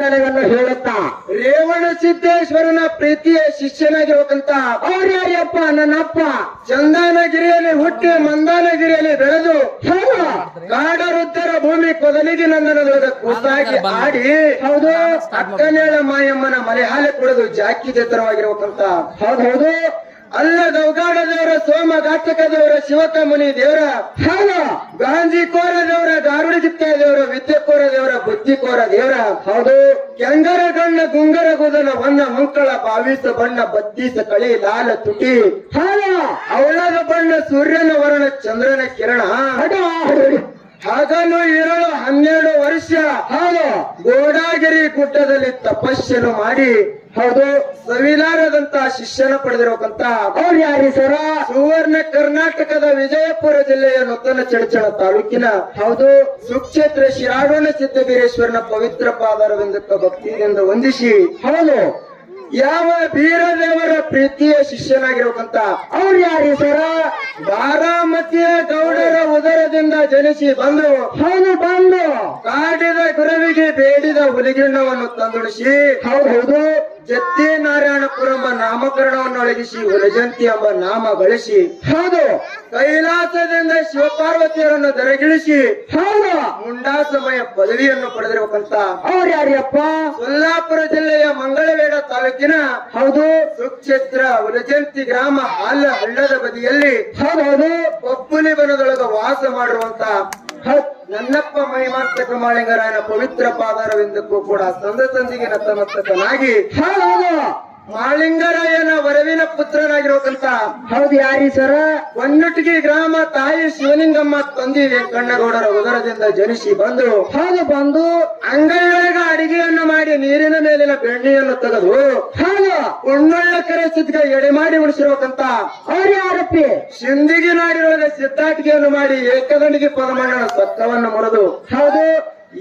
ನನಗನ್ನು ಹೇಳುತ್ತಾ ರೇವಣ ಸಿದ್ದೇಶ್ವರನ ಪ್ರೀತಿಯ ಶಿಷ್ಯನಾಗಿರುವಂತ ಅವ್ರು ಯಾರಪ್ಪ? ನನ್ನಪ್ಪ ಚಂದನಗಿರಿಯಲ್ಲಿ ಹುಟ್ಟಿ ಮಂದಾನಗಿರಿಯಲ್ಲಿ ಬೆಳೆದು ಹೌದು ಕಾಡರುದ್ದರ ಭೂಮಿ ಕೊದಲಿಗೆ ನಂದನದೊಳಗ ಕೂಸಾಗಿ ಆಡಿ ಹೌದು ಅಕ್ಕನೇಳ ಮಾಯಮ್ಮನ ಮಲೆ ಹಾಲೆ ಕುಡಿದು ಜಾಕಿ ಜೇತರವಾಗಿರುವಂತ ಹೌದು ಅಲ್ಲ ಗೌಗಾಡ ದೇವರ ಸೋಮ ಘಾತಕ ದೇವರ ಶಿವಕ ಮುನಿ ದೇವರ ಹೌದು ಗಾಂಜಿಕೋರ ದೇವರ ಗಾರುಡಿ ಚಿತ್ತ ದೇವರ ವಿದ್ಯೆಕೋರ ದೇವರ ಬುದ್ಧಿಕೋರ ದೇವರ ಹೌದು ಕೆಂಗರ ಗಣ್ಣ ಗುಂಗರ ಗುದನ ವನ್ನ ಮಂಕಳ ಬಾವಿಸ ಬಣ್ಣ ಬತ್ತೀಸ ಕಳಿ ಲಾಲ ತುಟಿ ಹೌದು ಅವಳದ ಬಣ್ಣ ಸೂರ್ಯನ ವರ್ಣ ಚಂದ್ರನ ಕಿರಣ ಹಗಲು ಇರಳು 12 ವರ್ಷ ಹೌದು ಗೋಡಾಗಿರಿ ಗುಡ್ಡದಲ್ಲಿ ತಪಸ್ಸನ್ನು ಮಾಡಿ ಹೌದು ಸವಿಲಾರದಂತ ಶಿಷ್ಯನ ಪಡೆದಿರುವಂತ ಅವ್ರು ಯಾರಿ ಸರ? ಸುವರ್ಣ ಕರ್ನಾಟಕದ ವಿಜಯಪುರ ಜಿಲ್ಲೆಯ ನೂತನ ಚಡಚಣ ತಾಲೂಕಿನ ಹೌದು ಸುಕ್ಷೇತ್ರ ಶಿರಾಡೋಣ ಸಿದ್ದಬೀರೇಶ್ವರನ ಪವಿತ್ರ ಪಾದಾರವಿಂದಕ್ಕೆ ಭಕ್ತಿಯಿಂದ ವಂದಿಸಿ ಹೌದು ಯಾವ ಬೀರದೇವರ ಪ್ರೀತಿಯ ಶಿಷ್ಯನಾಗಿರುವಂತ ಅವ್ರು ಯಾರಿ ಸರ? ಬಾರಾಮತಿಯ ಗೌಡರ ಉದರದಿಂದ ಜನಿಸಿ ಬಂದು ಹೌದು ಬಂದು ಕಾಡಿದ ಗುರುವಿಗೆ ಬೇಡಿದ ಹುಲಿಗಿಣ್ಣವನ್ನು ತಂದುಣಿಸಿ ಹೌದು ಜತ್ತಿ ನಾರಾಯಣಪುರ ಎಂಬ ನಾಮಕರಣವನ್ನು ಒಳಗಿಸಿ ಹುಲಜಂತಿ ಎಂಬ ನಾಮ ಗಳಿಸಿ ಹೌದು ಕೈಲಾಸದಿಂದ ಶಿವಪಾರ್ವತಿಯರನ್ನು ದರಗಿಳಿಸಿ ಹೌದು ಮುಂಡಾಸಮಯ ಪದವಿಯನ್ನು ಪಡೆದಿರುವಂತ ಅವ್ರು ಯಾರಪ್ಪ? ಸೊಲ್ಲಾಪುರ ಜಿಲ್ಲೆಯ ಮಂಗಳವೇಡ ತಾಲೂಕಿನ ಹೌದು ಸುಕ್ಷೇತ್ರ ಹುಲಜಂತಿ ಗ್ರಾಮ ಹಳ್ಳದ ಬದಿಯಲ್ಲಿ ಹೌದು ಕೊಪ್ಪುಲಿ ಬನದೊಳಗ ವಾಸ ಮಾಡಿರುವಂತ ನನ್ನಪ್ಪ ಮಹಿಮಾಂತಕ ಮಾಳಿಂಗರಾಯನ ಪವಿತ್ರ ಪಾದಾರವಿಂದಕ್ಕೂ ಕೂಡ ಸಂದ ಸಂದಿಗೆ ನತಮಸ್ತಕನಾಗಿ ಹೌದು ಮಾಳಿಂಗರಾಯನ ವರವಿನ ಪುತ್ರನಾಗಿರುವಂತ ಹೌದು ಯಾರಿ ಸರ? ಹೊನ್ನಟ್ಟಿಗೆ ಗ್ರಾಮ ತಾಯಿ ಶಿವಲಿಂಗಮ್ಮ ತಂದಿ ವೆಂಕಣ್ಣಗೌಡರ ಉದರದಿಂದ ಜನಿಸಿ ಬಂದು ಹೌದು ಬಂದು ಅಂಗೈಯೊಳಗ ಅಡಿಗೆಯನ್ನು ಮಾಡಿ ನೀರಿನ ಮೇಲಿನ ಬೆಣ್ಣೆಯನ್ನು ತೆಗೆದು ಹೌದು ಉಣ್ಣೊಳ್ಳ ಕರೆ ಸಿದ್ಗ ಎಡೆ ಮಾಡಿ ಉಳಿಸಿರುವಂತ ಅವ್ರು ಯಾರಪ್ಪಿ? ಸಿಂದಿಗೆ ನಾಡಿನೊಳಗ ಸಿದ್ದಾಟಿಕೆಯನ್ನು ಮಾಡಿ ಏಕದಂಡಿಗೆ ಪದಮಣ್ಣನ ಸತ್ತವನ್ನು ಮುರಿದು ಹೌದು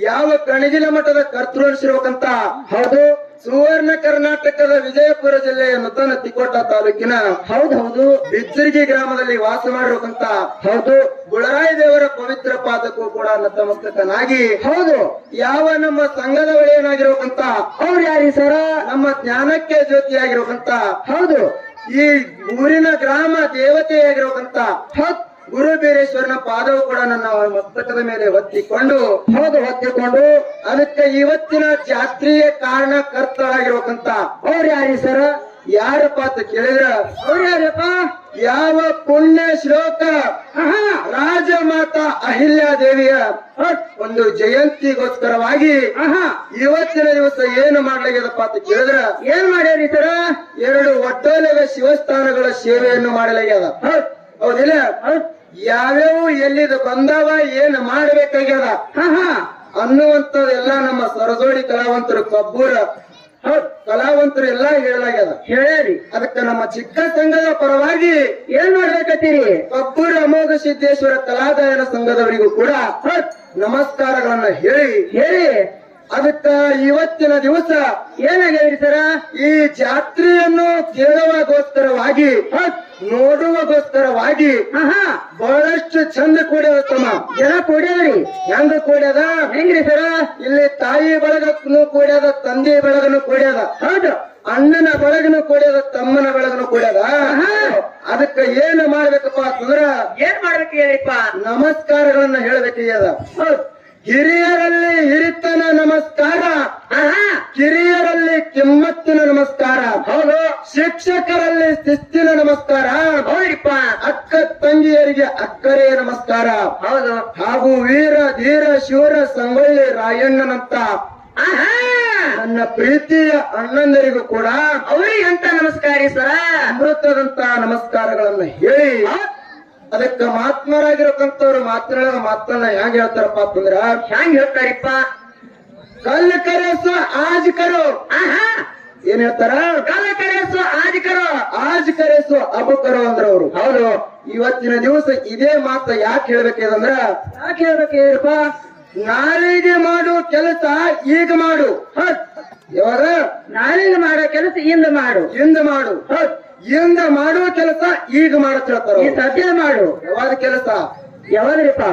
ಯಾವ ಕಣಗಿಲ ಮಠದ ಕರ್ತೃ ಅನಿಸಿರುವಂತ ಹೌದು ಸುವರ್ಣ ಕರ್ನಾಟಕದ ವಿಜಯಪುರ ಜಿಲ್ಲೆಯ ನೂತನ ತಿಕೋಟ ತಾಲೂಕಿನ ಹೌದು ಬಿಚ್ಚರ್ಗಿ ಗ್ರಾಮದಲ್ಲಿ ವಾಸ ಮಾಡಿರುವಂತ ಹೌದು ಗುಳರಾಯ ದೇವರ ಪವಿತ್ರ ಪಾದಕ್ಕೂ ಕೂಡ ನತಮಸ್ತಕನಾಗಿ ಹೌದು ಯಾವ ನಮ್ಮ ಸಂಘದ ಒಡೆಯನಾಗಿರುವಂತ ಅವ್ರು ಯಾರಿ ಸರ? ನಮ್ಮ ಜ್ಞಾನಕ್ಕೆ ಜ್ಯೋತಿಯಾಗಿರುವಂತ ಹೌದು ಈ ಊರಿನ ಗ್ರಾಮ ದೇವತೆಯಾಗಿರುವಂತ ಹೌದು ಗುರು ಬೀರೇಶ್ವರನ ಪಾದವು ಕೂಡ ನನ್ನ ಮಸ್ತಕದ ಮೇಲೆ ಹೊತ್ತಿಕೊಂಡು ಹೊತ್ತಿಕೊಂಡು ಅದಕ್ಕೆ ಇವತ್ತಿನ ಜಾತ್ರೆಯ ಕಾರಣಕರ್ತರಾಗಿರುವಂತ ಅವ್ರು ಯಾರಿ ಸರ? ಯಾರಪ್ಪ ಅಂತ ಕೇಳಿದ್ರ ಅವ್ರು ಯಾರಪ್ಪ? ಯಾವ ಪುಣ್ಯ ಶ್ಲೋಕ ರಾಜಮಾತಾ ಅಹಿಲ್ಯಾದೇವಿಯ ಒಂದು ಜಯಂತಿಗೋಸ್ಕರವಾಗಿ ಇವತ್ತಿನ ದಿವಸ ಏನು ಮಾಡ್ಲಾಗ್ಯದಪ್ಪ ಅಂತ ಕೇಳಿದ್ರ ಏನ್ ಮಾಡ್ಯಾರಿ ಸರ? 2 ಒಟ್ಟೋಲೆಗ ಶಿವಸ್ಥಾನಗಳ ಸೇವೆಯನ್ನು ಮಾಡಲಾಗ್ಯದ. ಹೌದಿಲ್ಲ? ಯಾವ್ಯಾವ ಎಲ್ಲಿದ ಬಂದವ ಏನ್ ಮಾಡ್ಬೇಕಾಗ್ಯದ ಅನ್ನುವಂಥದ್ದೆಲ್ಲ ನಮ್ಮ ಸರಜೋಡಿ ಕಲಾವಂತರು ಕಬ್ಬೂರ ಕಲಾವಂತರು ಎಲ್ಲಾ ಹೇಳಲಾಗ್ಯದ. ಹೇಳಿ ಅದಕ್ಕೆ ನಮ್ಮ ಚಿಕ್ಕ ಸಂಘದ ಪರವಾಗಿ ಏನ್ ಮಾಡ್ಬೇಕತ್ತೀರಿ? ಕಬ್ಬೂರ ಅಮೋಘ ಸಿದ್ದೇಶ್ವರ ಕಲಾಗಾಯನ ಸಂಘದವರಿಗೂ ಕೂಡ ನಮಸ್ಕಾರಗಳನ್ನ ಹೇಳಿ ಅದಕ್ಕ ಇವತ್ತಿನ ದಿವಸ ಏನಾಗ್ಯದ್ರಿ ಸರ? ಈ ಜಾತ್ರೆಯನ್ನು ಕೇಳುವಾಗೋಸ್ಕರವಾಗಿ ನೋಡುವಾಗೋಸ್ಕರವಾಗಿ ಬಹಳಷ್ಟು ಚಂದ ಕೂಡ್ಯದ ತಮ್ಮ ಜನ ಕೂಡ್ಯಾದ್ರಿ. ಹೆಂಗ ಕೂಡ್ಯದ? ಹೆಂಗ್ರಿ ಸರ? ಇಲ್ಲಿ ತಾಯಿ ಬಳಗನು ಕೂಡ್ಯದ, ತಂದೆ ಬಳಗನು ಕೂಡ್ಯದ, ಹೌದು ಅಣ್ಣನ ಬಳಗನು ಕೂಡ್ಯದ, ತಮ್ಮನ ಬಳಗನು ಕೂಡ್ಯದ. ಅದಕ್ಕೆ ಏನು ಮಾಡ್ಬೇಕಪ್ಪ ಅಂತಂದ್ರ ಏನ್ ಮಾಡ್ಬೇಕು ಹೇಳಿಪ್ಪ? ನಮಸ್ಕಾರಗಳನ್ನ ಹೇಳಬೇಕದ. ಹಿರಿಯರಲ್ಲಿ ಹಿರಿತನ ನಮಸ್ಕಾರ, ಕಿರಿಯರಲ್ಲಿ ಕಿಮ್ಮತ್ತಿನ ನಮಸ್ಕಾರ, ಹೌದು ಶಿಕ್ಷಕರಲ್ಲಿ ಶಿಸ್ತಿನ ನಮಸ್ಕಾರ, ಹೌದಿಪ್ಪ. ಅಕ್ಕ ತಂಗಿಯರಿಗೆ ಅಕ್ಕರೆಯ ನಮಸ್ಕಾರ, ಹೌದು ಹಾಗೂ ವೀರ ಧೀರ ಶೂರ ಸಂಗೊಳ್ಳಿ ರಾಯಣ್ಣನಂತ ನನ್ನ ಪ್ರೀತಿಯ ಅಣ್ಣಂದರಿಗೂ ಕೂಡ ಅವ್ರಿಗೆ ಅಂತ ನಮಸ್ಕಾರಿ ಸರ. ಅಮೃತದಂತ ನಮಸ್ಕಾರಗಳನ್ನ ಹೇಳಿ ಅದಕ್ಕೆ ಮಹಾತ್ಮರಾಗಿರತಕ್ಕಂಥವ್ರು ಮಾತನ್ನ ಹೆಂಗ್ ಹೇಳ್ತಾರಪ್ಪ ಅಂತಂದ್ರ ಹೆಂಗ್ ಹೇಳ್ತಾರಿಪ್ಪ? ಕಲ್ಲು ಕರೆಸು ಆಜ್ ಕರೋ. ಏನ್ ಹೇಳ್ತಾರ? ಕಲ್ಲ ಕರೆಸು ಆಜ್ ಕರೋ, ಆಜ್ ಕರೆಸು ಅಬು ಕರೋ ಅಂದ್ರ ಅವರು. ಹೌದು ಇವತ್ತಿನ ದಿವಸ ಇದೇ ಮಾತ ಯಾಕೆ ಹೇಳ್ಬೇಕಂದ್ರ ಯಾಕೆ ಹೇಳ್ಬೇಕಪ್ಪ? ನಾಳೆಗೆ ಮಾಡು ಕೆಲಸ ಈಗ ಮಾಡು. ಯಾವಾಗ? ನಾಳೆಗೆ ಮಾಡೋ ಕೆಲಸ ಇಂದ ಮಾಡು. ಇಂದ ಮಾಡುವ ಕೆಲಸ ಈಗ ಮಾಡತ್ತ ಈ ಸದ್ಯ ಮಾಡು. ಯಾವಾಗ ಕೆಲಸ? ಯಾವಾಗ್ರಿಪ್ಪ?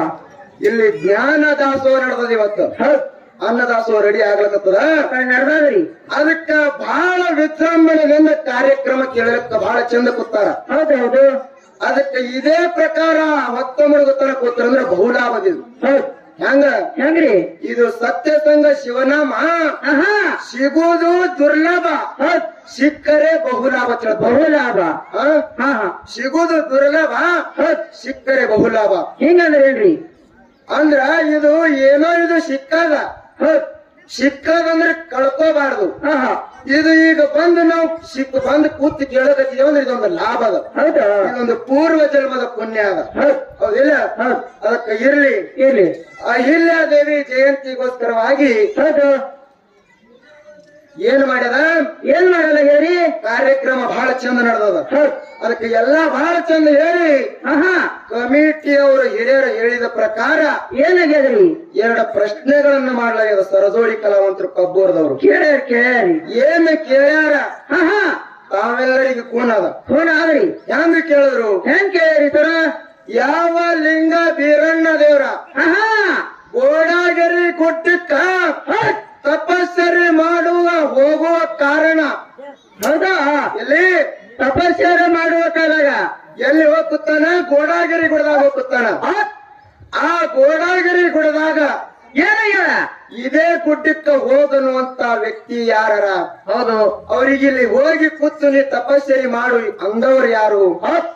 ಇಲ್ಲಿ ಜ್ಞಾನ ದಾಸೋಹ ನಡೆದದ ಇವತ್ತು. ಅನ್ನದಾಸೋಹ ರೆಡಿ ಆಗ್ಲಕತ್ತದ ನಡ್ದಾದ್ರಿ ಅದಕ್ಕ ಬಹಳ ವಿಜೃಂಭಣೆಯಿಂದ ಕಾರ್ಯಕ್ರಮ ಕೇಳಲಿಕ್ಕ ಬಹಳ ಚಂದ ಕೂತಾರ. ಹೌದು ಅದಕ್ಕೆ ಇದೇ ಪ್ರಕಾರ ಹೊತ್ತ ಮುಳುಗುತ್ತನ ಕೂತಾರಂದ್ರೆ ಬಹುಲಾಭದಿದು. ಹೌದ್ ಹೆಂಗ ಹೆಂಗ್ರಿ ಇದು ಸತ್ಯಸಂಗ ಶಿವನಾಮ ಆಹಾ ಸಿಗುವುದು ದುರ್ಲಭ, ಹೌದ್ ಸಿಕ್ಕರೆ ಬಹುಲಾಭ. ಬಹುಲಾಭ ಆ? ಹಾ ಹಾ ಸಿಗುವುದು ದುರ್ಲಭ, ಹೌದ್ ಸಿಕ್ಕರೆ ಬಹುಲಾಭ. ಹಿಂಗಂದ್ರೆ ಏನ್ರಿ ಅಂದ್ರ ಇದು ಏನೋ ಇದು ಸಿಕ್ಕದ, ಹೌದ್ ಸಿಕ್ಕದಂದ್ರೆ ಕಳ್ಕೋಬಾರ್ದು. ಹಾ ಹಾ ಇದು ಈಗ ಬಂದು ನಾವು ಬಂದು ಕೂತು ಕೇಳಕತ್ತೀವಿ ಅಂದ್ರೆ ಇದೊಂದು ಲಾಭ ಅದ, ಹೌದಾ ಇದೊಂದು ಪೂರ್ವ ಜನ್ಮದ ಪುಣ್ಯ ಅದ. ಹೌದ್ ಹೌದಿಲ್ಲ? ಹೌದ್ ಅದಕ್ಕೆ ಇರ್ಲಿ. ಇರ್ಲಿ ಅಹಿಲ್ಯಾದೇವಿ ಜಯಂತಿಗೋಸ್ಕರವಾಗಿ ಹೌದು ಏನ್ ಮಾಡ್ಯದ, ಏನ್ ಮಾಡಲ್ಲ ಹೇಳಿ ಕಾರ್ಯಕ್ರಮ ಬಹಳ ಚಂದ ನಡೆದದ. ಹೌದ್ ಅದಕ್ಕೆ ಎಲ್ಲಾ ಬಹಳ ಚಂದ ಹೇಳಿ ಆಹಾ ಕಮಿಟಿಯವರು ಹಿರಿಯರು ಹೇಳಿದ ಪ್ರಕಾರ ಏನಾಗ್ಯದ್ರಿ 2 ಪ್ರಶ್ನೆಗಳನ್ನ ಮಾಡ್ಲಾಗ್ಯದ ಸರಜೋಡಿ ಕಲಾವಂತರು ಕಬ್ಬೂರ್ದವರು. ಕೇಳ್ರಿ ಏನ್ ಕೇಳ್ಯಾರ ಹಾ ಹಾ ತಾವೆಲ್ಲರಿಗೆ ಕೂನದ. ಫೋನ್ ಆದ್ರಿ ಹೆಂಗ ಕೇಳಿದ್ರು, ಹೆಂಗ್ ಕೇಳ್ರಿ ಸರ ಯಾವ ಲಿಂಗ ಬೀರಣ್ಣ ದೇವ್ರ ಆಹಾ ಗೋಡಾಗರಿ ಗುಡ್ಡಕ್ಕ ಹೌದ್ ತಪಸ್ಸರಿ ಮಾಡುವ ಹೋಗುವ ಕಾರಣ ಹೌದಾ ಎಲ್ಲಿ ತಪಸ್ಸಾರ ಮಾಡುವ ಕಾಲಾಗ ಎಲ್ಲಿ ಹೋಗುತ್ತಾನ, ಗೋಡಾಗಿರಿ ಗುಡದಾಗ ಹೋಗುತ್ತಾನ. ಹೌದ್ ಆ ಗೋಡಾಗಿರಿ ಗುಡದಾಗ ಏನಾಗ್ಯದ ಇದೇ ಗುಡ್ಡಕ್ಕ ಹೋಗನುವಂತ ವ್ಯಕ್ತಿ ಯಾರ, ಹೌದು ಅವ್ರಿಗೆ ಇಲ್ಲಿ ಹೋಗಿ ಕೂತು ನೀ ತಪಸ್ಸರಿ ಮಾಡು ಅಂದವ್ರು ಯಾರು ಹೌದ್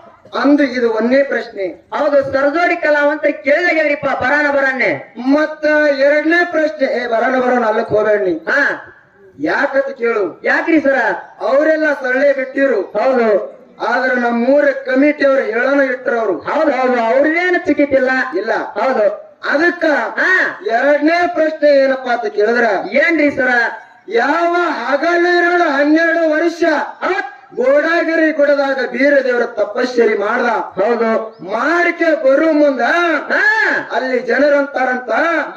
ಅಂದು ಇದು ಒಂದೇ ಪ್ರಶ್ನೆ. ಹೌದು ಸರಜೋಡಿ ಕಲಾವಂತ ಕೇಳಾಗ್ಯದ್ರಿಪ್ಪ ಬರಾನೆ ಮತ್ತ 2ನೇ ಪ್ರಶ್ನೆ, ಬರೋಣ ಅಲ್ಲಕ್ ಹೋಗ್ಬೇಡ ನೀ, ಹಾ ಯಾಕಂತ ಕೇಳು. ಯಾಕ್ರಿ ಸರ ಅವರೆಲ್ಲ ಸರಳೆ ಬಿಟ್ಟಿರು, ಹೌದು ಆದ್ರೆ ನಮ್ಮೂರ ಕಮಿಟಿ ಅವ್ರು ಹೇಳೋಣ ಇಟ್ಟರು ಅವರು. ಹೌದು ಅವ್ರದೇನು ಚಿಕ್ಕಿತಿಲ್ಲ ಇಲ್ಲ, ಹೌದು ಅದಕ್ಕ ಹಾ 2ನೇ ಪ್ರಶ್ನೆ ಏನಪ್ಪಾ ಅಂತ ಕೇಳಿದ್ರ, ಏನ್ರಿ ಸರ ಯಾವ ಹಗಲಿರುಳು 12 ವರ್ಷ ಹೌದ್ ಗೋಡಾಗಿರಿ ಗುಡದಾಗ ಬೀರದೇವರ ತಪಸ್ಸರಿ ಮಾಡ್ದ. ಹೌದು ಮಾಡಿಕೆ ಬರೋ ಮುಂದ ಹಾ ಅಲ್ಲಿ ಜನರಂತಾರಂತ,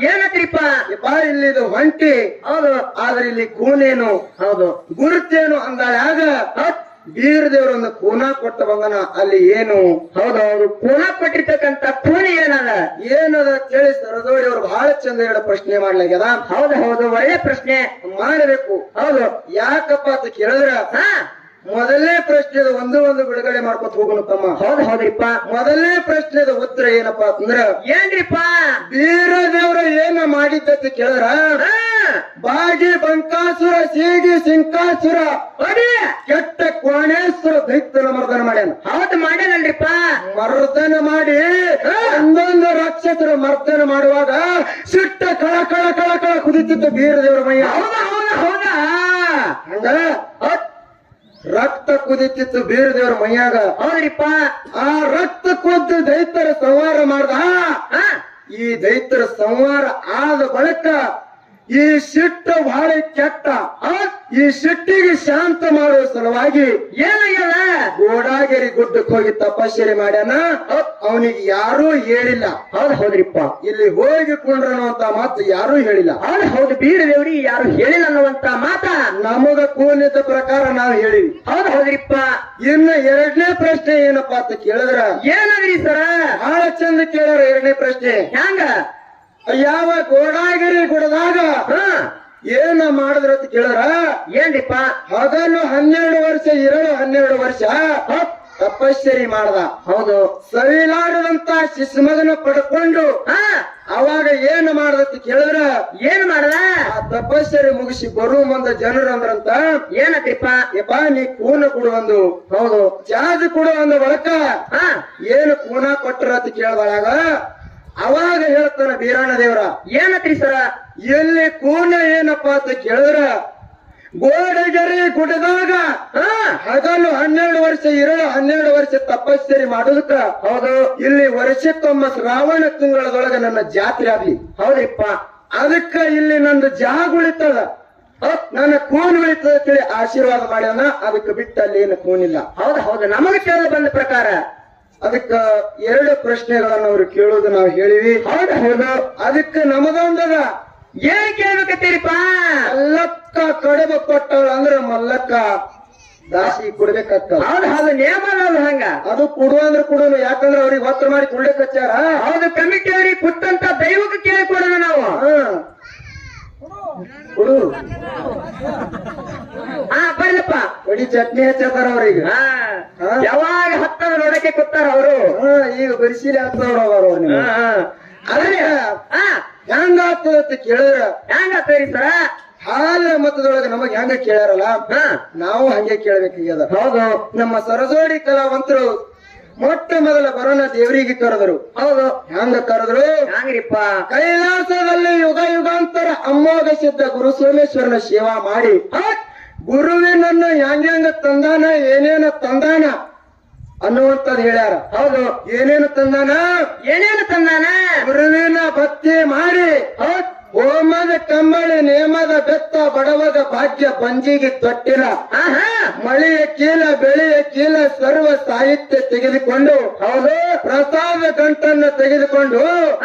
ಏನತ್ರಿಪ್ಪ ಯಪ್ಪ ಇಲ್ಲಿದು ಹೊಂಟಿ, ಹೌದು ಆದ್ರೆ ಇಲ್ಲಿ ಕೂನೇನು ಹೌದು ಗುರುತೇನು ಅಂದಾಳಾಗ ಬೀರದೇವರೊಂದು ಕೂನ ಕೊಟ್ಟ ಬಂದನ. ಅಲ್ಲಿ ಏನು ಹೌದು ಪುನ ಕೊಟ್ಟಿರ್ತಕ್ಕಂತ ಪೂಣೆ ಏನದ ಏನದ ಕೇಳಿ ಸರದೋಡಿ ಅವರು ಬಹಳ ಚಂದ ಹೇಳೋ ಪ್ರಶ್ನೆ ಮಾಡ್ಲಾಗ್ಯದ. ಹೌದು ಒಳ್ಳೆ ಪ್ರಶ್ನೆ ಮಾಡಬೇಕು. ಹೌದು ಯಾಕಪ್ಪ ಅಂತ ಕೇಳಿದ್ರ ಹಾ ಮೊದಲನೇ ಪ್ರಶ್ನೆದ ಒಂದು ಬಿಡುಗಡೆ ಮಾಡ್ಕೊತ ಹೋಗೋಣ ತಮ್ಮ. ಹೌದ್ರಿಪ್ಪ ಮೊದಲನೇ ಪ್ರಶ್ನೆದ ಉತ್ತರ ಏನಪ್ಪಾ ಅಂತಂದ್ರ, ಏನ್ರಿಪ್ಪ ಬೀರದೇವ್ರ ಏನ ಮಾಡಿದ್ದಂತ ಕೇಳಿದ್ರ, ಹಾ ಬಾಗಿ ಬಂಕಾಸುರ ಸೀಗಿ ಸಿಂಕಾಸುರ ಹೊಡಿ ಕೆಟ್ಟ ಕೋಣೇಶ್ವರ ದೈತ್ಯನ ಮರ್ದನ ಮಾಡ್ಯಾನ. ಹೌದು ಮಾಡ್ಯಾನಲ್ರಿಪ್ಪ ಮರ್ದನ ಮಾಡಿ ಒಂದೊಂದು ರಾಕ್ಷಸರ ಮರ್ದನ ಮಾಡುವಾಗ ಸಿಟ್ಟ ಕಳ ಕಳ ಕಳ ಕಳ ಕುದಿತಿತ್ತು ಬೀರದೇವ್ರ ಮೈಯ. ಹೌದಾ ಹಂಗ ರಕ್ತ ಕುದಿತಿತ್ತು ಬೀರದೇವ್ರ ಮೈಯಾಗ. ಹೌದ್ರಿಪ್ಪ ಆ ರಕ್ತ ಕುದ್ದು ದೈತ್ಯರ ಸಂಹಾರ ಮಾಡ್ದ. ಹಾ ಈ ದೈತ್ಯರ ಸಂಹಾರ ಆದ ಬಳಿಕ ಈ ಸಿಟ್ಟು ಬಹಳ ಕೆಟ್ಟ. ಈ ಸಿಟ್ಟಿಗೆ ಶಾಂತ ಮಾಡುವ ಸಲುವಾಗಿ ಏನಾಗ್ಯದ ಗೋಡಾಗಿರಿ ಗುಡ್ಡಕ್ಕೆ ಹೋಗಿ ತಪಸ್ಸರಿ ಮಾಡ್ಯಾನ. ಅವನಿಗೆ ಯಾರೂ ಹೇಳಿಲ್ಲ. ಹೌದ್ರಿಪ್ಪ ಇಲ್ಲಿ ಹೋಗಿ ಕುಂಡ್ರನು ಅಂತ ಮಾತು ಯಾರೂ ಹೇಳಿಲ್ಲ. ಹೌದು ಬೀರದೇವ್ರಿಗೆ ಯಾರು ಹೇಳಿಲ್ಲ ಅನ್ನುವಂತ ಮಾತ ನಮಗ ಕೂನಿದ್ದ ಪ್ರಕಾರ ನಾವು ಹೇಳಿವಿ. ಹೌದ್ರಿಪ್ಪ ಇನ್ನು 2ನೇ ಪ್ರಶ್ನೆ ಏನಪ್ಪಾ ಅಂತ ಕೇಳಿದ್ರ, ಏನದ್ರಿ ಸರ ಬಹಳ ಚಂದ ಕೇಳ್ಯಾರ 2ನೇ ಪ್ರಶ್ನೆ. ಹ್ಯಾಂಗ ಯಾವ ಗೋಡಾಗಿರಿ ಗುಡದಾಗ ಹಾ ಏನ ಮಾಡಿದ್ರ ಅಂತ ಕೇಳಿದ್ರ, ಏನ್ರಿಪ್ಪ ಹಗಲು 12 ವರ್ಷ ಇರಳು 12 ವರ್ಷ ತಪಸ್ಸರಿ ಮಾಡ್ದ. ಹೌದು ಸವಿಲಾಡದಂತ ಶಿಶುಮಗನ ಪಡ್ಕೊಂಡು ಹಾ ಅವಾಗ ಏನ್ ಮಾಡ್ದತ್ ಕೇಳಿದ್ರ, ಏನ್ ಮಾಡ್ದ ಆ ತಪಸ್ಸರಿ ಮುಗಿಸಿ ಬರುವ ಮುಂದ ಜನರು ಅಂದ್ರಂತ, ಏನತ್ರಿಪ್ಪ ಯಪ್ಪ ನೀ ಕೂನ ಕೊಡುವಂದು, ಹೌದು ಚಾರ್ಜ್ ಕೊಡುವಂದ ಬಳಕ ಹಾ ಏನು ಕೂನ ಕೊಟ್ಟರ ಅಂತ ಕೇಳ್ದಾಗ ಅವಾಗ ಹೇಳ್ತಾನ ಬೀರಣ್ಣ ದೇವ್ರ, ಏನತ್ರಿ ಸರ ಎಲ್ಲಿ ಕೂನ ಏನಪ್ಪಾ ಅಂತ ಕೇಳಿದ್ರ, ಗೋಡಗೆರೆ ಗುಡ್ಡದಾಗ ಹಗಲು 12 ವರ್ಷ ಇರಳು 12 ವರ್ಷ ತಪಸ್ಸರಿ ಮಾಡೋದಕ್ಕ ಹೌದು ಇಲ್ಲಿ ವರ್ಷಕ್ಕೊಮ್ಮ ಶ್ರಾವಣ ತಿಂಗಳದೊಳಗ ನನ್ನ ಜಾತ್ರೆ ಆಗ್ಲಿ. ಹೌದ್ರಿಪ್ಪ ಅದಕ್ಕ ಇಲ್ಲಿ ನಂದು ಜಾಗ ಉಳಿತದ, ನನ್ನ ಕೂನ್ ಉಳಿತದ ತಿಳಿ ಆಶೀರ್ವಾದ ಮಾಡ್ಯಾನ. ಅದಕ್ಕೆ ಬಿಟ್ಟ ಅಲ್ಲಿ ಏನು ಕೂನಿಲ್ಲ. ಹೌದು ನಮಗೆ ಕೇಳಿ ಬಂದ ಪ್ರಕಾರ ಅದಕ್ಕ 2 ಪ್ರಶ್ನೆಗಳನ್ನ ಅವ್ರು ಕೇಳೋದು ನಾವು ಹೇಳಿವಿ. ಹೌದು ಅದಕ್ಕೆ ನಮದೊಂದದ, ಏನ್ ಕೇಳ್ಬೇಕತ್ತೀರಿಪ್ಪ ಮಲ್ಲಕ್ಕ ಕಡಬ ಕೊಟ್ಟವಳ ಅಂದ್ರ ಮಲ್ಲಕ್ಕ ದಾಸಿ ಕೊಡ್ಬೇಕಾಗ್ತದ. ಹೌದು ನೇಮ ಅದು ಹಂಗ ಅದು ಕೊಡುವಂದ್ರ ಕೊಡೋನು, ಯಾಕಂದ್ರ ಅವ್ರಿಗೆ ಒತ್ತಡ ಮಾಡಿ ಕೊಡ್ಲಿಕ್ಕೆ ಹಚ್ಚಾರ. ಹೌದು ಕಮಿಟಿ ಅವ್ರಿಗೆ ಕೊಟ್ಟಂತ ದೈವಕ್ಕೆ ಕೇಳಿ ಕೊಡೋಣ ನಾವು. ಹುಡು ಹಾ ಬರ್ಲಪ್ಪ. ಹೊಡಿ ಚಟ್ನಿ ಹಚ್ಚತಾರ ಅವ್ರಿಗೆ ಹಾ ಯಾವಾಗ ಹತ್ತದ ನೋಡಕ್ಕೆ ಕೂತಾರ ಅವರು. ಈಗ ಬರಿಸಿಲಿ ಹತ್ತವ್ರ ಅವ್ರು ನೀವು ಅದ್ರಿ ಹೆಂಗ ಆಗ್ತದ ಅಂತ ಕೇಳಿದ್ರ ಹೆಂಗ ಸರಿ ಸರ. ಹಾಲ ಮತದೊಳಗ ನಮಗ್ ಹೆಂಗ ಕೇಳ್ಯಾರಲ್ಲ ನಾವು ಹಂಗೆ ಕೇಳ್ಬೇಕಾಗ್ಯದ. ಹೌದು. ನಮ್ಮ ಸರಜೋಡಿ ಕಲಾವಂತರು ಮೊಟ್ಟ ಮೊದಲ ಬರೋಣ ದೇವರಿಗೆ ಕರೆದರು. ಹೌದು. ಹೆಂಗ ಕರೆದ್ರು? ಹಂಗ್ರಿಪ್ಪ. ಕೈಲಾಸದಲ್ಲಿ ಯುಗ ಯುಗಾಂತರ ಅಮ್ಮೋಘ ಸಿದ್ಧ ಗುರು ಸೋಮೇಶ್ವರನ ಸೇವಾ ಮಾಡಿ ಗುರುವಿನನ್ನ ಹೆಂಗ ತಂದಾನ ಏನೇನ ತಂದಾನ ಅನ್ನುವಂಥದ್ದು ಹೇಳ್ಯಾರ. ಹೌದು. ಏನೇನು ತಂದಾನ? ಏನೇನು ತಂದಾನ? ಗುರುವಿನ ಭಕ್ತಿ ಮಾಡಿ ಹೋಮದ ಕಂಬಳಿ ನೇಮದ ಬೆತ್ತ ಬಡವದ ಭಾಗ್ಯ ಬಂಜಿಗೆ ತೊಟ್ಟಿರ ಮಳೆಯ ಕೀಲ ಬೆಳೆಯ ಕೀಲ ಸರ್ವ ಸಾಹಿತ್ಯ ತೆಗೆದುಕೊಂಡು ಹೌದು ಪ್ರಸಾದ ಗಂಟನ್ನು ತೆಗೆದುಕೊಂಡು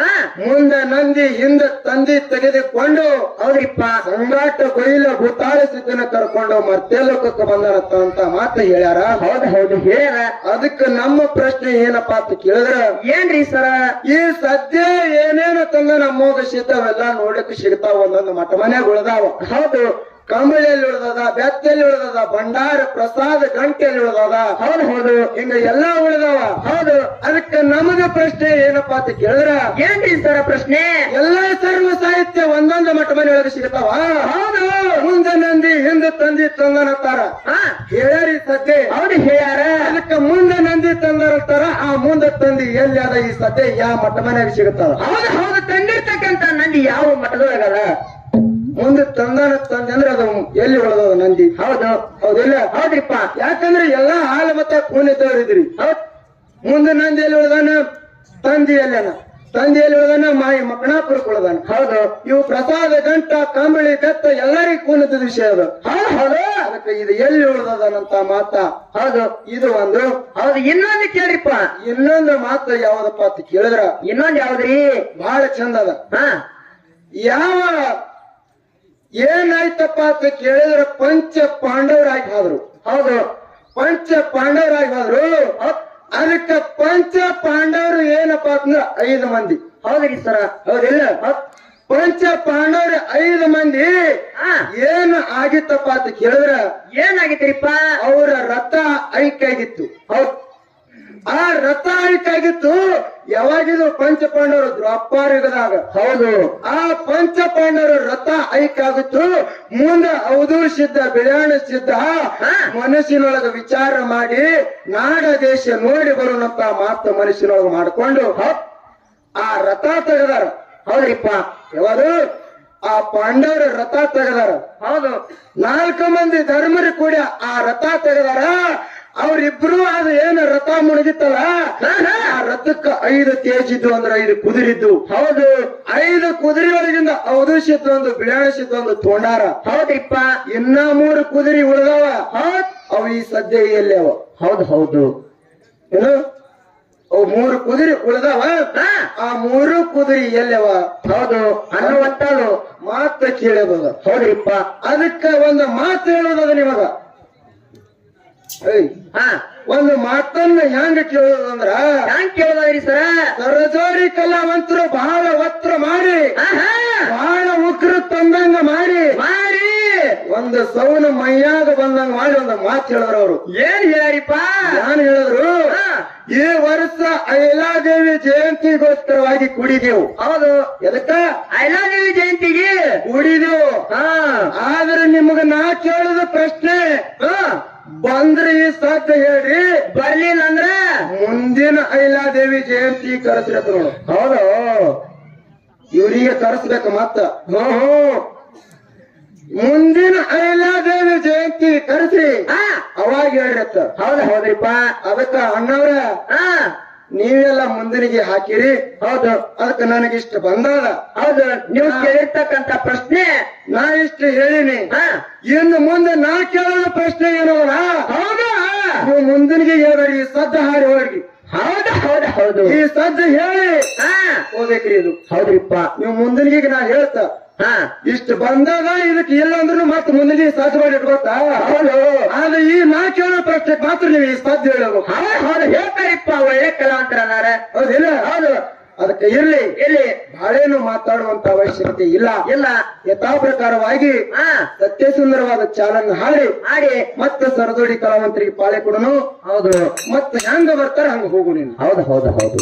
ಮುಂದೆ ನಂದಿ ಹಿಂದೆ ತಂದಿ ತೆಗೆದುಕೊಂಡು ಹೌದ್ರಿಪ್ಪ ಸಂಗಾಟ ಕೊಯ್ಲ ಭೂತಾಳಿಸಿದ್ದನ್ನ ಕರ್ಕೊಂಡು ಮರ್ತೆಲೋಕಕ್ಕೆ ಬಂದನತ್ತ ಅಂತ ಮಾತು ಹೇಳ್ಯಾರ. ಹೌದು ಹೌದು ಹೇಳ್ಯಾರ. ಅದಕ್ಕೆ ನಮ್ಮ ಪ್ರಶ್ನೆ ಏನಪ್ಪಾ ಅಂತ ಕೇಳಿದ್ರ ಏನ್ರಿ ಸರ? ಈ ಸದ್ಯ ಏನೇನು ತಂದ ನಮ್ಮೋಗ ಸಿದ್ಧವೆಲ್ಲ ನೋಡಕ್ ಸಿಗ್ತಾವ. ಒಂದೊಂದು ಮಠ ಮನ್ಯಾಗ ಉಳ್ದಾವ. ಹೌದು. ಕಂಬಳಿಯಲ್ಲಿ ಉಳ್ದದ, ಬೆತ್ತಲ್ಲಿ ಉಳ್ದದ, ಭಂಡಾರ ಪ್ರಸಾದ ಗಂಟೆಯಲ್ಲಿ ಉಳ್ದದ. ಹೌದು ಹೌದು. ಹಿಂಗ ಎಲ್ಲಾ ಉಳ್ದಾವ. ಹೌದು. ಅದಕ್ಕೆ ನಮಗ ಪ್ರಶ್ನೆ ಏನಪ್ಪಾ ಅಂತ ಕೇಳಿದ್ರ ಏನ್ರಿ ಸರ ಪ್ರಶ್ನೆ? ಎಲ್ಲಾ ಸರ್ವ ಸಾಹಿತ್ಯ ಒಂದೊಂದು ಮಠ ಮನೆಯೊಳಗೆ ಸಿಗ್ತಾವ. ಹೌದು. ಮುಂದೆ ನಂದಿ ಹಿಂದೆ ತಂದಿ ತಂದನತ್ತಾರ ಹೇಳ್ಯಾರಿ ಸದ್ಯ. ಹೌದು ಹೇಳ್ಯಾರ. ಅದಕ್ಕೆ ಮುಂದೆ ನಂದಿ ತಂದನತ್ತಾರ. ಆ ಮುಂದೆ ತಂದಿ ಎಲ್ಲಿ ಅದ ಈ ಸದ್ಯ ಯಾವ ಮಠ ಮನೆಯಾಗ ಸಿಗುತ್ತಾವ? ಹೌದು ಹೌದು. ತಂದಿರ್ತಕ್ಕಂತ ನಂದಿ ಯಾವ ಮಠದೊಳಗದ? ಮುಂದೆ ತಂದಾನ ತಂದೆ ಅಂದ್ರೆ ಅದು ಎಲ್ಲಿ ಉಳದದ ನಂದಿ? ಹೌದು ಹೌದಿಲ್ಲ? ಹೌದ್ರಿಪ್ಪ. ಯಾಕಂದ್ರೆ ಎಲ್ಲಾ ಹಾಲು ಮತ್ತ ಕೂನಿದ್ದವ್ರು ಇದ್ರಿ. ಮುಂದೆ ನಂದಿ ಎಲ್ಲಿ ಉಳ್ದಾನ? ತಂದಿ ಎಲ್ಲನ ತಂದೆಯಲ್ಲಿ ಉಳ್ದಾನ ಮಾಯಿ ಮಕ್ಕಣಾಪುರಕ್ಕೆ ಉಳ್ದಾನ. ಹೌದು. ಇವು ಪ್ರಸಾದ ಗಂಟ ಕಂಬಳಿ ಬೆತ್ತ ಎಲ್ಲರಿಗೂ ಕೂನಿದ್ದ ವಿಷಯ ಅದು. ಹೌದು. ಅದಕ್ಕೆ ಇದು ಎಲ್ಲಿ ಉಳ್ದದನಂತ ಮಾತ. ಹೌದು. ಇದು ಒಂದು. ಹೌದು. ಇನ್ನೊಂದು ಕೇಳ್ರಿಪ್ಪ. ಇನ್ನೊಂದು ಮಾತು ಯಾವ್ದಪ್ಪ ಅಂತ ಕೇಳಿದ್ರ ಇನ್ನೊಂದ್ ಯಾವ್ದ್ರಿ? ಬಹಳ ಚಂದ ಅದ. ಯಾವ ಏನಾಯ್ತಪ್ಪ ಅಂತ ಕೇಳಿದ್ರ ಪಂಚ ಪಾಂಡವರಾಗಿ ಹೋದ್ರು. ಹೌದು. ಪಂಚ ಪಾಂಡವರಾಗಿ ಹೋದ್ರು. ಅದಕ್ಕೆ ಪಂಚ ಪಾಂಡವರು ಏನಪ್ಪ ಅಂತಂದ್ರ 5 ಮಂದಿ. ಹೌದ್ರಿ ಸರ. ಹೌದಿಲ್ಲ? ಪಂಚ ಪಾಂಡವರು 5 ಮಂದಿ ಏನು ಆಗಿತ್ತಪ್ಪ ಅಂತ ಕೇಳಿದ್ರ ಏನಾಗಿತ್ರಿಪ್ಪ? ಅವರ ರಥ ಐಕ್ಯ ಆಗಿತ್ತು. ಹೌದು. ಆ ರಥ ಐಕ್ಯ ಆಗಿತ್ತು ಯಾವಾಗಿದು? ಪಂಚ ಪಾಂಡವರು ದ್ವಾಪಾರ ಯುಗದಾಗ. ಹೌದು. ಆ ಪಂಚ ಪಾಂಡವರು ರಥ ಐಕ್ಯ ಆಗಿತ್ತು. ಮುಂದೆ ಅವಧೂರ್ ಸಿದ್ಧ ಬಿಳ್ಯಾಣ ಸಿದ್ಧ ಮನಸ್ಸಿನೊಳಗ ವಿಚಾರ ಮಾಡಿ ನಾಡ ದೇಶ ನೋಡಿ ಬರೋಣಂತ ಮಾತು ಮನಸ್ಸಿನೊಳಗ ಮಾಡಿಕೊಂಡು ಆ ರಥ ತೆಗೆದಾರ. ಹೌದ್ರಿಪ್ಪ. ಯಾವುದು? ಆ ಪಾಂಡವರ ರಥ ತೆಗೆದಾರ. ಹೌದು. 4 ಮಂದಿ ಧರ್ಮರು ಕೂಡ ಆ ರಥ ತೆಗೆದಾರ. ಅವ್ರಿಬ್ರು ಅದು ಏನು ರಥ ಮುಣಗಿತ್ತಲ್ಲ, ಆ ರಥಕ್ಕ 5 ತೇಜಿದ್ದು ಅಂದ್ರೆ 5 ಕುದುರಿದ್ದು. ಹೌದು. 5 ಕುದುರೆ ಒಳಗಿಂದ ಅವಧೂಷಿತ ಒಂದು ಬಿಳಾಣಿಸಿದ ಒಂದು ತೋಂಡಾರ. ಹೌದ್ರಿಪ್ಪ. ಇನ್ನ 3 ಕುದುರೆ ಉಳಿದವ. ಅವು ಈ ಸದ್ಯ ಎಲ್ಲಿ ಅವ? ಹೌದು ಹೌದು. ಏನು? ಅವು 3 ಕುದುರೆ ಉಳಿದವ. ಆ 3 ಕುದುರೆ ಎಲ್ಲವ? ಹೌದು. ಅನ್ನುವಂತದು ಮಾತ ಕೇಳೋದ. ಹೌದ್ರಿಪ್ಪ. ಅದಕ್ಕ ಒಂದು ಮಾತು ಹೇಳೋದದ ನಿಮಗ. ಒಂದು ಮಾತನ್ನ ಹೆಂಗ ಕೇಳೋದಂದ್ರ ಹೆಂಗ್ ಕೇಳೋದ್ರಿ ಸರ? ಸರಜೋಡಿ ಕಲಾವಂತರು ಬಹಳ ಒತ್ರ ಮಾಡಿ ಬಹಳ ಉಕ್ರ ತಂದಂಗ ಮಾಡಿ ಒಂದು ಸೌನ ಮೈಯಾಗ ಬಂದಂಗ ಮಾಡಿ ಒಂದು ಮಾತು ಹೇಳಿದ್ರು ಅವರು. ಏನ್ ಹೇಳ್ಯಾರಿಪ್ಪ? ಏನ್ ಹೇಳಿದ್ರು? ಈ ವರ್ಷ ಐಲಾದೇವಿ ಜಯಂತಿಗೋಸ್ಕರವಾಗಿ ಕುಡಿದೆವು. ಹೌದು. ಎದಕ್ಕ? ಐಲಾದೇವಿ ಜಯಂತಿಗೆ ಕುಡಿದೆವು. ಆದ್ರೆ ನಿಮಗ ನಾ ಕೇಳಿದ ಪ್ರಶ್ನೆ ಬಂದ್ರೆ ಈ ಸಾಧ್ಯ ಹೇಳ್ರಿ, ಬರ್ಲಿಲ್ಲ ಅಂದ್ರ ಮುಂದಿನ ಐಲಾದೇವಿ ಜಯಂತಿ ಕರೆಸ್ಬೇಕು ನೋಡು. ಹೌದು. ಇವರಿಗೆ ಕರೆಸ್ಬೇಕು ಮತ್ತ. ಮುಂದಿನ ಐಲಾದೇವಿ ಜಯಂತಿ ಕರೆಸಿ ಅವಾಗ ಹೇಳ್ರತ್ತ. ಹೌದು ಹೌದ್ರಿಪ್ಪ. ಅದಕ್ಕ ಅಣ್ಣವ್ರ ನೀವೆಲ್ಲ ಮುಂದಿನಿಗೆ ಹಾಕಿರಿ. ಹೌದು. ಅದಕ್ಕೆ ನನಗಿಷ್ಟ ಬಂದದ. ಹೌದು. ನೀವು ಕೇಳಿರ್ತಕ್ಕಂತ ಪ್ರಶ್ನೆ ನಾ ಇಷ್ಟು ಹೇಳಿನಿ. ಇನ್ನು ಮುಂದೆ ನಾ ಕೇಳೋದ ಪ್ರಶ್ನೆ ಏನವಲ್ಲ, ಹೌದು, ನೀವು ಮುಂದಿನಿಗೆ ಹೇಳ್ಬೇಡಿ, ಈ ಸದ್ದ ಹಾಡಿ ಹೋಗಿ. ಹೌದು ಹೌದು ಹೌದು. ಈ ಸದ್ದ ಹೇಳಿ ಹೋಗ್ಬೇಕ್ರಿ ಇದು. ಹೌದ್ರಿಪ್ಪ. ನೀವು ಮುಂದಿನಿಗೆ ನಾ ಹೇಳ್ತ ಇಷ್ಟು ಬಂದಾಗ ಇದಕ್ಕೆ ಇಲ್ಲ ಅಂದ್ರೂ ಮತ್ತೆ ಮುಂದಿಗೆ ಸಜ್ಜು ಮಾಡಿ ಇಟ್ಕೊತಾ. ಹೌದು. ಆದ್ರೆ ಈ ನಾ ಕೇಳೋ ಪ್ರಶ್ನೆ ಮಾತ್ರ ನೀವು ಈ ಸದ್ದ ಹೇಳಬೇಕು. ಹೌದು ಹೇಳ್ತಾರಿಪ್ಪ. ಒಳ್ಳೆ ಕಲಾವಂತರ. ಹೌದಿಲ್ಲ? ಹೌದು. ಅದಕ್ಕ ಇರ್ಲಿ ಇಲ್ಲಿ ಬಾಳೇನು ಮಾತಾಡುವಂತ ಅವಶ್ಯಕತೆ ಇಲ್ಲ ಇಲ್ಲ ಯಥಾ ಪ್ರಕಾರವಾಗಿ ಹಾ ಸತ್ಯ ಸುಂದರವಾದ ಚಾಲನ್ನು ಹಾಡಿ ಮಾಡಿ ಮತ್ತೆ ಸರದೋಡಿ ಕಲಾವಂತರಿಗೆ ಪಾಳೆ ಕೊಡನು. ಹೌದು ಮತ್ತೆ ಹೆಂಗ ಬರ್ತಾರ ಹಂಗ ಹೋಗು ನೀನು. ಹೌದು ಹೌದು ಹೌದು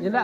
ಇಲ್ಲ